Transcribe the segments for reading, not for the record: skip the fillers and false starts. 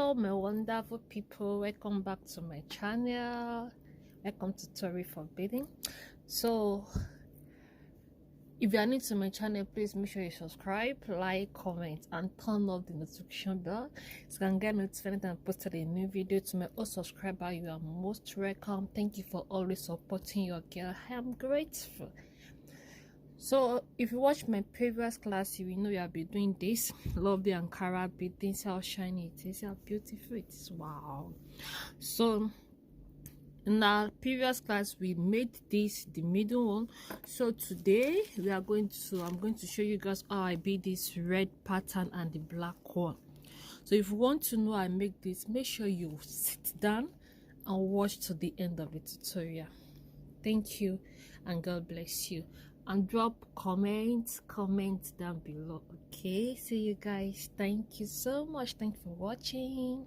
Hello my wonderful people, welcome back to my channel. Welcome to Tori Forbeading. So if you are new to my channel, please make sure you subscribe, like, comment and turn off the notification bell so you can get notified when I posted a new video. To my old subscriber, you are most welcome. Thank you for always supporting your girl. I am grateful. So if you watch my previous class, you will know you have been doing this lovely Ankara beading. See how shiny it is, see how beautiful it is. Wow. So in our previous class we made this the middle one. So today I'm going to show you guys how I bead this red pattern and the black one. So if you want to know how I make this, make sure you sit down and watch to the end of the tutorial. Thank you and God bless you. And drop comment down below. Okay, see you guys. Thank you so much. Thanks for watching.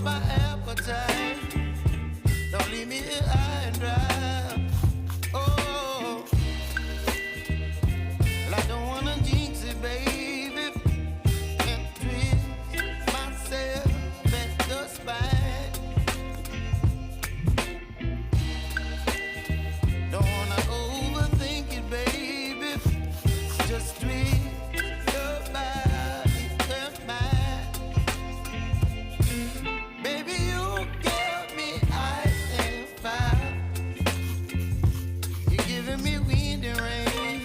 up my appetite. Don't leave me here high and dry. Oh, well, I don't wanna jinx it, baby, and twist myself at the spine. Don't wanna overthink it, baby. Just twist your body and mine. Baby, you give me ice and fire. You're giving me wind and rain.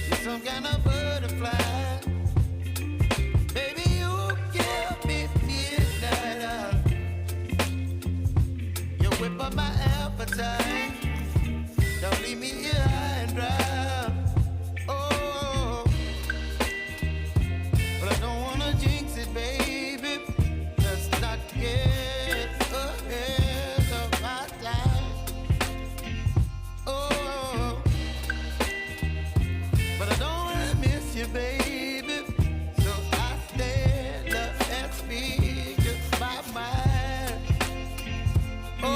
You're some kind of butterfly. Baby, you give me midnight. You whip up my appetite. Don't leave me here high and dry. Oh, but I don't wanna jinx it, baby. Let's not get ahead of my time. Oh, but I don't wanna miss you, baby. So I stand up and speak my mind. Oh.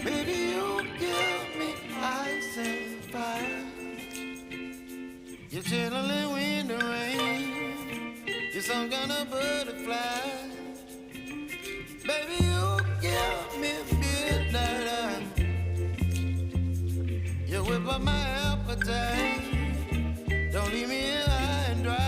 Baby, you give me ice and fire. You're chilling wind and rain. You're some kind of butterfly. Baby, you give me midnight. You whip up my appetite. Don't leave me here high and dry.